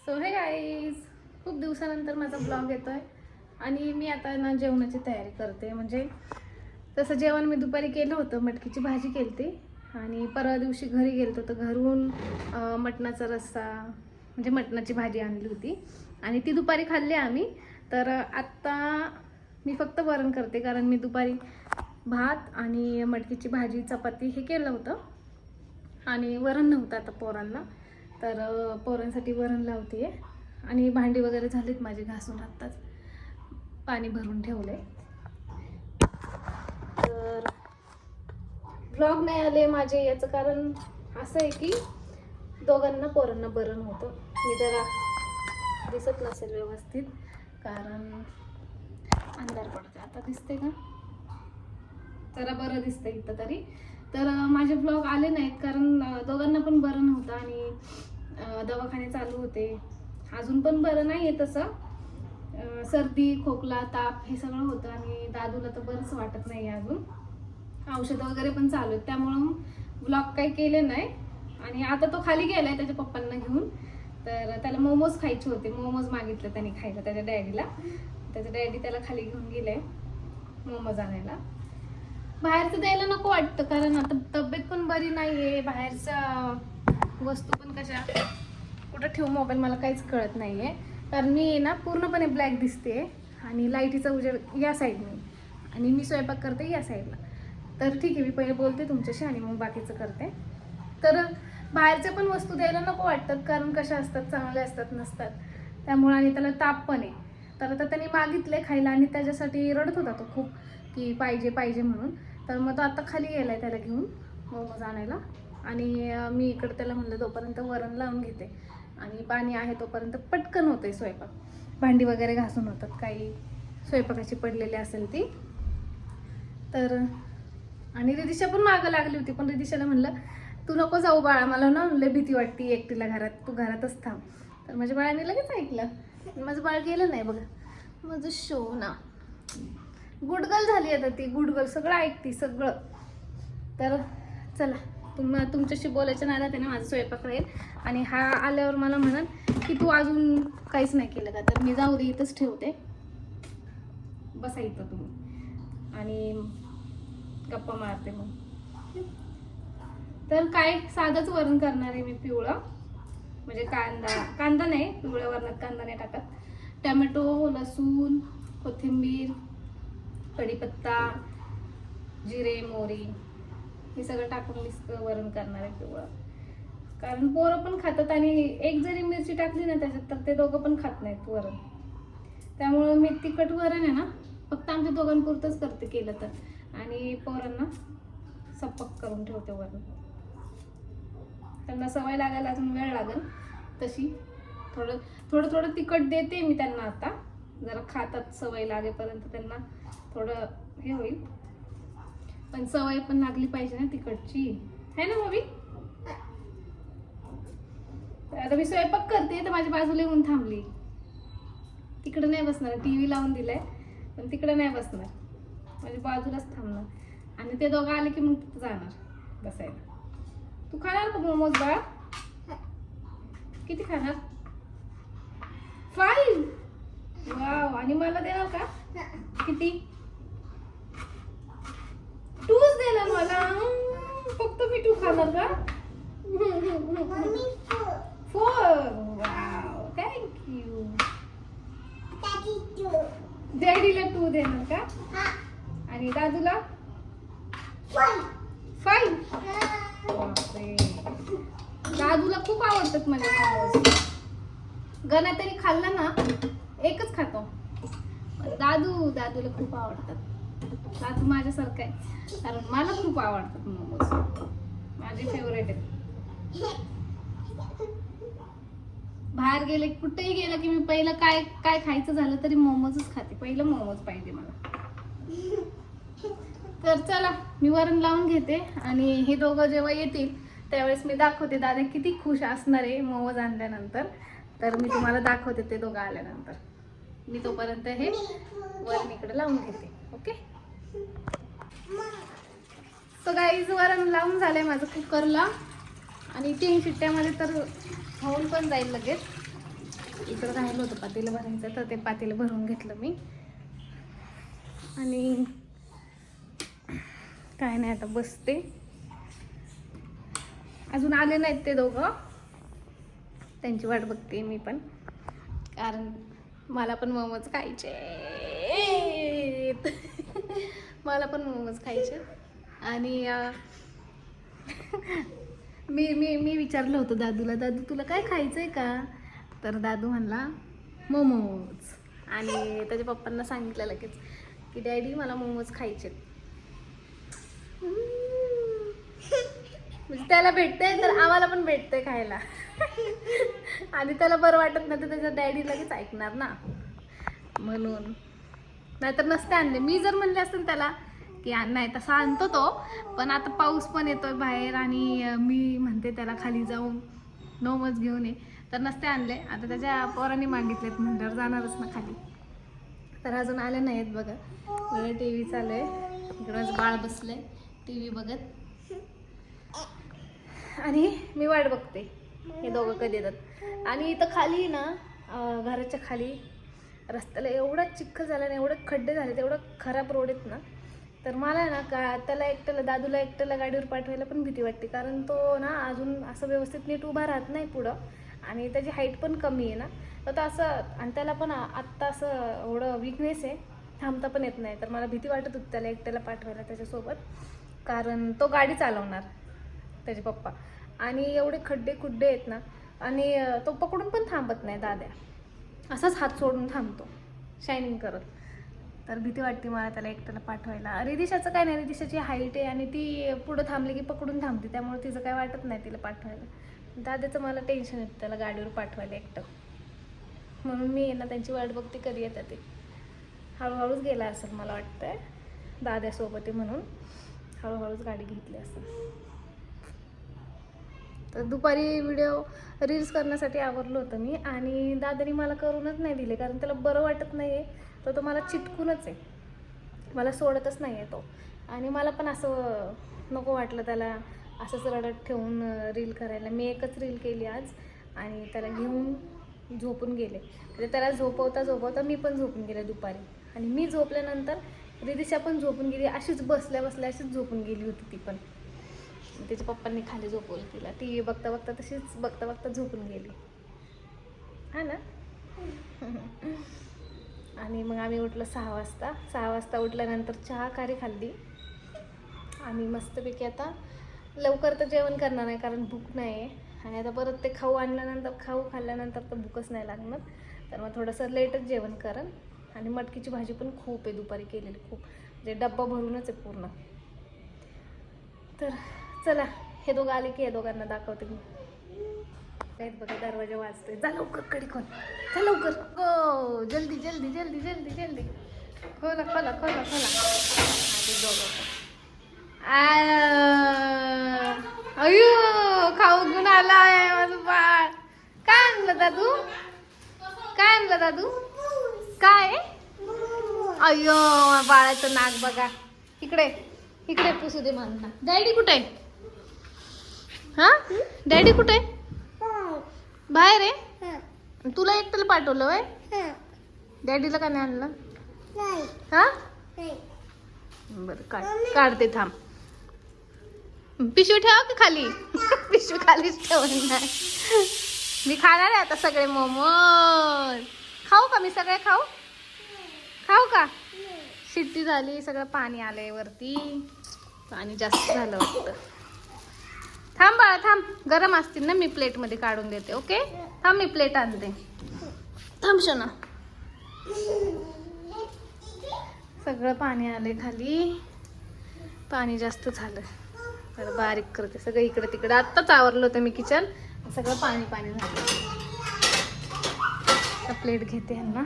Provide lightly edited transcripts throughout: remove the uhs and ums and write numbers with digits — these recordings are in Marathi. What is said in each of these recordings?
सो हे गाईज, खूप दिवसानंतर माझा ब्लॉग येतोय आणि मी आता ना जेवणाची तयारी करते. म्हणजे तसं जेवण मी दुपारी केलं होतं, मटकीची भाजी केली आणि परवा दिवशी घरी गेलतो तर घरून मटणाचा रस्सा म्हणजे मटणाची भाजी आणली होती आणि ती दुपारी खाल्ली आम्ही. तर आत्ता मी फक्त वरण करते कारण मी दुपारी भात आणि मटकीची भाजी चपाती हे केलं होतं आणि वरण नव्हतं आता पोरांना, तर पोरांसाठी वरण लावते आणि भांडी वगैरे झालीत माझी घासून, आत्ताच पाणी भरून ठेवले. तर व्लॉग नाही आले माझे याचं कारण असं आहे की दोघांना पोरांना बरं नव्हतं. मी जरा दिसत नसेल व्यवस्थित कारण अंधार पडते. आता दिसते का? जरा बरं दिसतंय इथं तरी. तर माझे ब्लॉग आले नाहीत कारण दोघांना पण बरं नव्हतं आणि दवाखाने चालू होते. अजून पण बरं नाही आहे तसं, सर्दी खोकला ताप हे सगळं होतं आणि दादूला तर बरंच वाटत नाही अजून. औषधं वगैरे पण चालू आहेत त्यामुळं ब्लॉग काही केले नाही. आणि आता तो खाली गेलाय त्याच्या पप्पांना घेऊन, तर त्याला मोमोज खायचे होते. मोमोज मागितले त्याने खायला त्याच्या डॅडीला. त्याच्या डॅडी त्याला खाली घेऊन गेले मोमोज आणायला. बाहेरचं द्यायला नको वाटतं कारण आता तब्येत पण बरी नाहीये. बाहेरच्या वस्तू पण कशा कुठं ठेवू मोबाईल मला काहीच कळत नाहीये कारण मी ना पूर्णपणे ब्लॅक दिसते आणि लाईटीचा उजेड या साईडने आणि मी स्वयंपाक करते या साईडला. तर ठीक आहे, मी पहिले बोलते तुमच्याशी आणि मग बाकीचं करते. तर बाहेरच्या पण वस्तू द्यायला नको वाटतात कारण कशा असतात, चांगल्या असतात नसतात त्यामुळे. आणि त्याला ताप पण आहे. तर आता त्यांनी मागितले खायला आणि त्याच्यासाठी रडत होता तो खूप की पाहिजे पाहिजे म्हणून. तर मग तो आता खाली गेलाय त्याला घेऊन मोमोज आणायला आणि मी इकडे त्याला म्हणलं तोपर्यंत वरण लावून घेते आणि पाणी आहे तोपर्यंत पटकन होतंय स्वयंपाक. भांडी वगैरे घासून होतात, काही स्वयंपाकाची पडलेली असेल ती. तर आणि रिदिशा पण मागं लागली होती पण रिदिशाला म्हणलं तू नको जाऊ बाळा, मला ना लय भीती वाटते एकटीला घरात, तू घरातच थांब. तर माझ्या बाळाने लगेच ऐकलं. माझं बाळ गेलं नाही बघा, माझं शो ना गुडगल झाली आता ती, गुडगल सगळं ऐकती सगळं. तर चला तुमच्याशी बोलायच्या नादात आहे ना माझा स्वयंपाक राहील आणि हा आल्यावर मला म्हणाल की तू अजून काहीच नाही केलं का. तर मी जाऊ दे इथंच ठेवते, बसा इथं तुम्ही आणि गप्पा मारते मग. तर काय साधंच वरण करणार आहे मी, पिवळं म्हणजे कांदा नाही, पिवळ्या वरणात कांदा नाही टाकत. टोमॅटो लसूण कोथिंबीर कढीपत्ता जिरे मोहरी हे सगळं टाकून मी वरण करणार आहे पिवळं. कारण पोरं पण खातात आणि एक जरी मिरची टाकली ना त्याच्यात तर ते दोघं पण खात नाहीत वरण. त्यामुळं मी तिखट वरण आहे ना फक्त आमच्या दोघांपुरतंच करते केलं तर, आणि पोरांना सपक करून ठेवते वरण. त्यांना सवय लागायला अजून वेळ लागेल तशी. थोडं थोडं थोडं तिखट देते मी त्यांना आता, जरा खातात सवय लागेपर्यंत त्यांना थोडं हे होईल. पण सवय पण लागली पाहिजे ना तिखटची, है ना मम्मी. आता मी स्वयंपाक करते तर माझ्या बाजूला येऊन थांबली. तिकडे नाही बसणार, टीव्ही लावून दिलाय पण तिकडे नाही बसणार, माझ्या बाजूलाच थांबणार. आणि ते दोघं आले की मग तिथं जाणार बसायला. तू खाणार का मोमोज बाळा? किती खाणार? 5. वाव. आणि मला देणार का? किती? 2च देणार मला. फक्त मी 2 खाणार का? 4. Wow, thank you. डॅडीला 2 देणार का? आणि दादूला 5. बापरे, दादूला खूप आवडतात मला मोमोज. गणा तरी खाल्ला ना एकच खातो, दादूला खूप आवडतात. दादू माझ्यासारखं आहे कारण मला खूप आवडतात मोमोज, माझे फेवरेट आहेत. बाहेर गेले कुठेही गेलं की मी पहिलं काय काय खायचं झालं तरी मोमोजच खाते. पहिलं मोमोज पाहिजे मला. तर चला मी वरण लावून घेते आणि हे दोघं जेव्हा येतील त्यावेळेस मी दाखवते दादा किती खुश असणार आहे मोमोज आणल्यानंतर. तर मी तुम्हाला दाखवते ते दोघं आल्यानंतर. मी तोपर्यंत हे वरण इकडे लावून घेते. ओके. सो गाईज वरण लावून झालंय माझं कुकरला आणि 3 शिट्ट्यामध्ये तर होऊन पण जाईल लगेच. इकडं राहिलं होतं पातेलं भरायचं, तर ते पातेलं भरून घेतलं मी. आणि काय नाही, आता बसते. अजून आले नाहीत ते दोघं, त्यांची वाट बघते मी पण, कारण मला पण मोमोज खायचे. मला पण मोमोज खायचे. आणि मी विचारलं होतं दादूला, दादू तुला काय खायचंय का? तर दादू म्हणला मोमोज. आणि त्याच्या पप्पांना सांगितलं लगेच की डॅडी मला मोमोज खायचे. म्हणजे त्याला भेटतंय तर आम्हाला पण भेटतंय खायला. आणि त्याला बरं वाटत नाही तर त्याच्या डॅडी लगेच ऐकणार ना, म्हणून. नाहीतर नसते आणले. मी जर म्हणले असते त्याला की नाही, तसा आणतो तो, पण आता पाऊस पण येतोय बाहेर आणि मी म्हणते त्याला खाली जाऊन मोमोज घेऊन ये, तर नसते आणले. आता त्याच्या पोरांनी मागितलेत म्हणल्यावर जाणारच ना खाली. तर अजून आले नाहीत बघा. बघा टी व्ही चालू आहे, इकडंच बाळ बसलंय टी व्ही बघत. आणि मी वाट बघते हे दोघं कधी येतात. आणि इथं खाली ना, घराच्या खाली रस्त्याला एवढा चिखल झाला ना, एवढे खड्डे झाले, एवढं खराब रोड आहेत ना, तर मला ना त्याला एकट्याला, दादूला एकट्याला गाडीवर पाठवायला पण भीती वाटते. कारण तो ना अजून असं व्यवस्थित नीट उभा राहत नाही पुढं, आणि त्याची हाईट पण कमी आहे ना, तर असं, आणि त्याला पण आत्ता असं एवढं विकनेस आहे, थांबता पण येत नाही. तर मला भीती वाटत होती त्याला एकट्याला पाठवायला त्याच्यासोबत, कारण तो गाडी चालवणार त्याचे पप्पा, आणि एवढे खड्डे खुड्डे आहेत ना, आणि तो पकडून पण थांबत नाही दाद्या, असाच हात सोडून थांबतो शायनिंग करत. तर भीती वाटते मला त्याला एकट्याला पाठवायला. रिदिशाचं काय नाही, रिदिशाची हाईट आहे आणि ती पुढं थांबली की पकडून थांबते, त्यामुळे तिचं काय वाटत नाही तिला पाठवायला. दाद्याचं मला टेन्शन येतं त्याला गाडीवर पाठवायला एकटं, म्हणून मी ना त्यांची वाट बघते कधी येतात ते. हळूहळूच गेला असेल मला वाटतंय, दाद्यासोबत आहे म्हणून हळूहळूच गाडी घेतली असेल. तर दुपारी व्हिडिओ रील्स करण्यासाठी आवरलं होतं मी, आणि दादानी मला करूनच नाही दिले, कारण त्याला बरं वाटत नाही आहे, तर तो मला चिटकूनच आहे, मला सोडतच नाही आहे तो. आणि मला पण असं नको वाटलं त्याला असंच रडत ठेवून रील करायला. मी एकच रील केली आज, आणि त्याला घेऊन झोपून गेले. म्हणजे त्याला झोपवता मी पण झोपून गेले दुपारी, आणि मी झोपल्यानंतर रिदिशा पण झोपून गेली. अशीच बसल्या अशीच झोपून गेली होती ती पण. तिच्या पप्पांनी खाली झोपवलं तिला, टी व्ही बघता बघता तशीच बघता झोपून गेली, हा ना. आणि मग आम्ही उठलो 6 वाजता उठल्यानंतर चहा कारी खाल्ली. आम्ही मस्तपैकी आता लवकर तर जेवण करणार नाही, कारण भूक नाही आहे. आणि आता परत ते खाऊ खाल्ल्यानंतर तर भूकच नाही लागणार, तर मग थोडंसं लेटच जेवण करेन. आणि मटकीची भाजी पण खूप आहे दुपारी केलेली, खूप म्हणजे डब्बा भरूनच आहे पूर्ण. तर चला, हे दोघं आले की हे दोघांना दाखवते मी. काय बघा, दरवाजा वाजतोय. जा लवकर, कडी खोल, जा लवकर, हो जल्दी जल्दी जल्दी जल्दी जल्दी, खोला खोला खोला खोला. अयो, खाऊ घेऊन आलाय माझं बाळ. काय आणलं दादू, काय आणलं दादू, काय? अयो, बाळाचं नाक बघा. इकडे इकडे पुसू दे मला. डॅडी कुठे आहे? हा, डॅडी कुठे आहे? बाहेर आहे. तुला एकट्याला पाठवलं वय? डॅडीला का नाही आणलं? हा, बरं काढते, थांब. पिशवी ठेवा की खाली? पिशवी खालीच ठेवणार. मी खाणार आहे आता सगळे मोमोज. खाऊ का मी सगळे? खाऊ का? शिट्टी झाली, सगळं पाणी आलंय वरती, पाणी जास्त झालं वाटतं. थांब बाळा, थांब, गरम असतील ना, मी प्लेटमध्ये काढून देते. ओके, थांब, मी प्लेट आणते. थांब शोना. सगळं पाणी आले खाली, पाणी जास्त झालं, तर बारीक करते सगळं इकडे तिकडे. आत्ताच आवरलं होतं मी किचन, सगळं पाणी झालं. प्लेट घेते ह्यांना,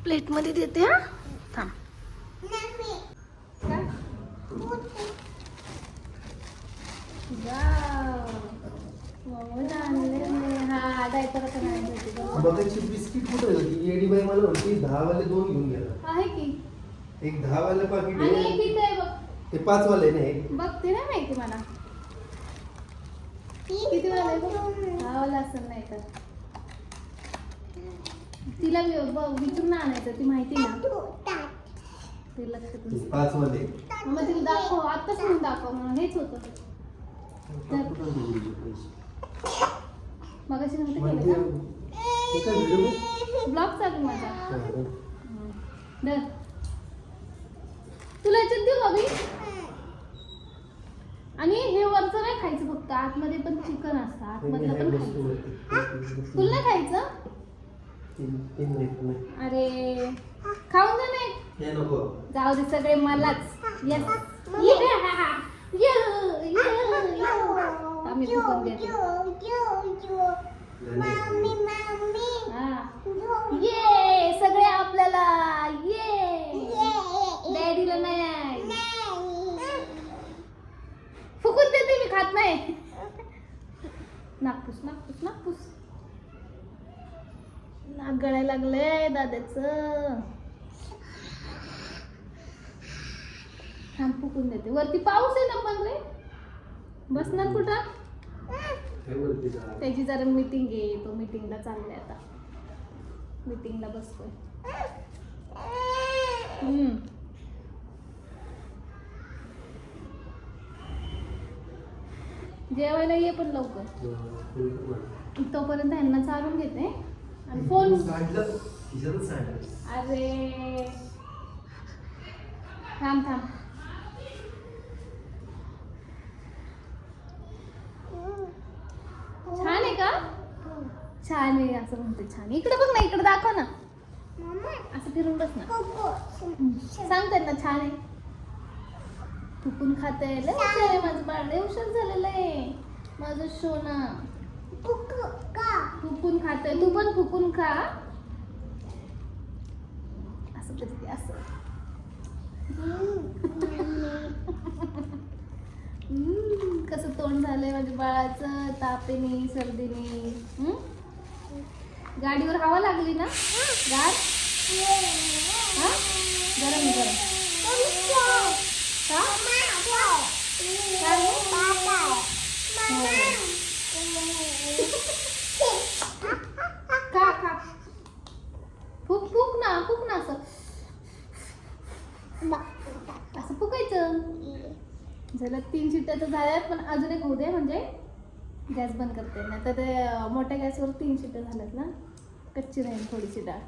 प्लेटमध्ये देते. हा, थांब. बिस्किट कुठे होती? एडी बाई मला म्हणते 10 वाले 2 घेऊन गेला. आहे की एक 10 वाले पाकिट आणि आहे, एक इथे आहे बघ. ते 5 वाले नाही. बघ, ते नाही माहिती मला. किती वेळा आहे बघ? गावाला असं नाही तर तिला विचारून आणायचं, ती माहिती ना ते लक्षात नसतं. 5 मध्ये मग तिला दाखव, आत्ताच म्हणून दाखव म्हणून हेच होतं. मग अशी नव्हते केले का? ब्लॉग चालू माझा. धर. तुला याच्यात देऊ अभि? आणि हे वरचं नाही खायचं, फक्त आतमध्ये पण चिकन असतं, आतमधलं पण खायचं. तुला नाही खायचं? अरे खाऊन जा नाही. जाऊ दे, सगळे मलाच. यस आम्ही फुकून देतो. ये सगळे आपल्याला, ये डॅडीला नाही. फुकून देते मी, खात नाही. नागपूस नागपूस नागपूस. नाक गळायला लागलंय दादाचं. थांब फुकून देते. वरती पाऊस आहे ना पण रे. बसणार कुठं? त्याची जरा मीटिंग आहे, तो मीटिंगला चाललाय आता. मीटिंगला बसतोय. जेवायला ये पण लवकर. तोपर्यंत ह्यांना चालून घेते आणि फोन. अरे थांब थांब. छान आहे का? छान आहे असं म्हणते. छान. इकडे बघ ना, इकडे दाखव ना. असं फिरून बस ना. सांग त्यांना छान आहे. फुकून खाते. लय हुशार आहे माझं बाळ, लय हुशार झालेलं आहे माझं सोना. फुकून खाते. तू पण फुकून खा. असं करते असं. कसं तोंड झालंय माझ्या बाळाचं, तापेने सर्दीने. गाडीवर हवा लागली ना गाड. हा गरम गरम का का फुक फुक ना, फुक ना असं. असं फुकायचं. झालं 3 शिट्ट्या तर झाल्यात, पण अजून एक होऊ दे म्हणजे गॅस बंद करते. नाही तर ते मोठ्या गॅसवर 3 शिट्ट्या झाल्यात ना, कच्ची राहील थोडीशी डाळ.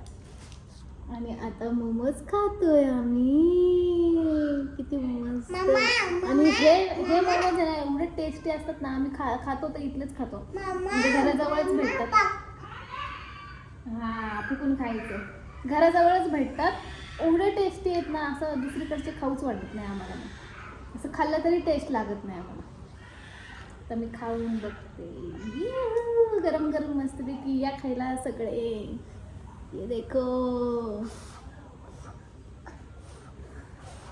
आणि आता मोमोज खातोय आम्ही. किती मस्त. आणि हे मोमोज आहे ना, एवढे टेस्टी असतात ना. आम्ही खातो तर इथलेच खातो, म्हणजे घराजवळच भेटतात. हा फुकून खायचं. घराजवळच भेटतात. एवढे टेस्टी आहेत ना, असं दुसरीकडचे खाऊच वाटत नाही आम्हाला. असं खाल्लं तरी टेस्ट लागत नाही आम्हाला. तर मी खाऊन बघते. गरम गरम मस्तपैकी. या खायला सगळे. ये देखो.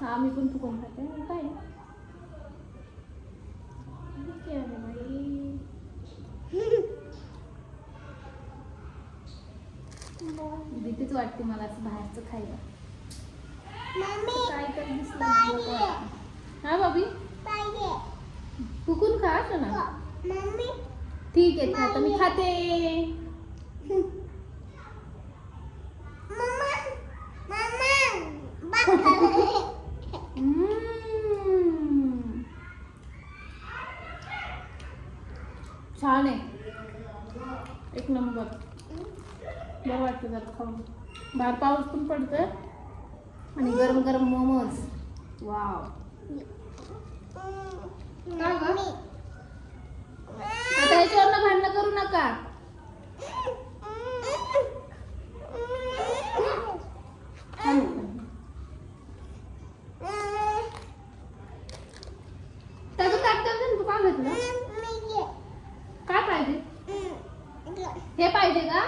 हा मी पण फुकून खाते. काय भीतीच वाटते मला असं बाहेरचं खायला. काय तर दिसलं. हा बाबी फुकून खा ना. ठीक आहे, आता मी खाते. छान आहे, एक नंबर. बरं वाटतं जरा खाऊन. बाहेर पाऊस पण पडतोय आणि गरम गरम मोमोज. वाव. का ग? आता याच्यावरनं भांडणं करू नका. त्याचं ताट तू का घेतलं? काय पाहिजे? हे पाहिजे का?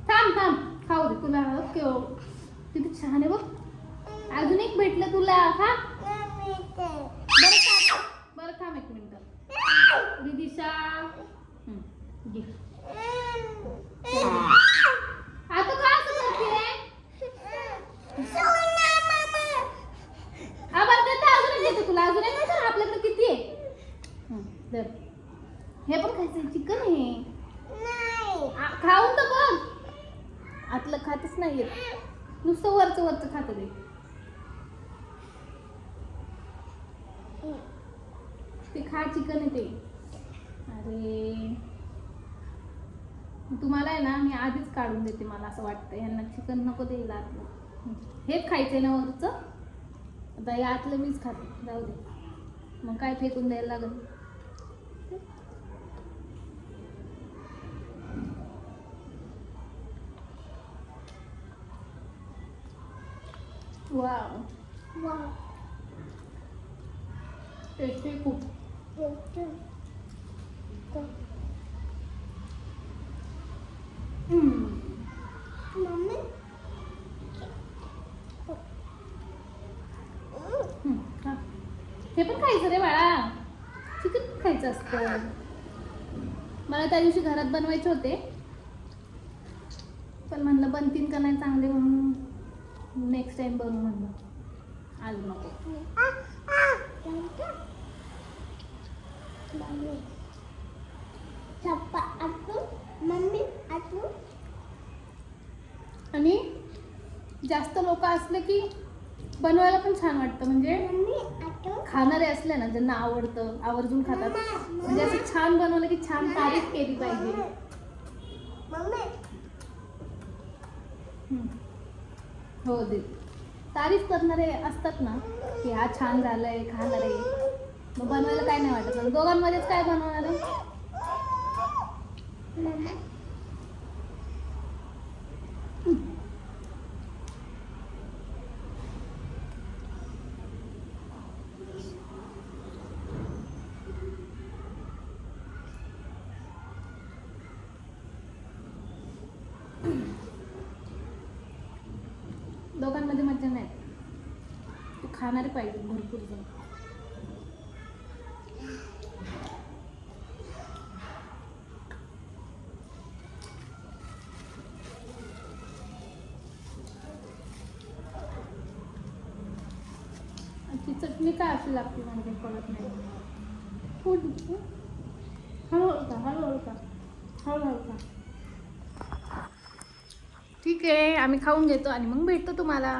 थांब थांब खाऊ दे तुला. किती छान आहे बघ. अजून एक भेटलं तुला. खा. बरं थांब 1 मिनिट. दिदिशा घे. आता का असं करते? बरं देते अजून एक देते तुला. अजून एक नाही, आपल्याकडे किती आहे. हे पण आतलं खातच नाही नुसतं वरचं वरचं खातं ते खा चिकन आहे ते. अरे तुम्हाला आहे ना मी आधीच काढून देते. मला असं वाटतं यांना चिकन नको द्यायला आतलं. हेच खायचंय ना वरचं. आता हे आतलं मीच खाते. जाऊ दे मग काय फेकून द्यायला लागेल. वाव टेस्टी खूप. हे पण खायचं रे बाळा. चिकन पण खायचं असतं. मला त्या दिवशी घरात बनवायचे होते पण म्हणलं बनतील का नाही चांगले म्हणून नेक्स्ट टाइम बनवू म्हणलं. आज नको. आणि जास्त लोक असले की बनवायला पण छान वाटतं. म्हणजे खाणारे असले ना ज्यांना आवडतं आवर्जून खातात. म्हणजे असं छान बनवलं की छान तारीफ केली पाहिजे. हो दे. तारीफ करणारे असतात ना की हा छान झालंय खाणार आहे मग बनवायला काय नाही वाटत. दोघांमध्येच काय बनवणार आहे. दोघांमध्ये मज्जा नाही. तू खाणारे पाहिजे भरपूर जण. ती चटणी काय अशी लागते मला काही कळत नाही. हळूहळू का. ठीक आहे आम्ही खाऊन घेतो आणि मग भेटतो तुम्हाला.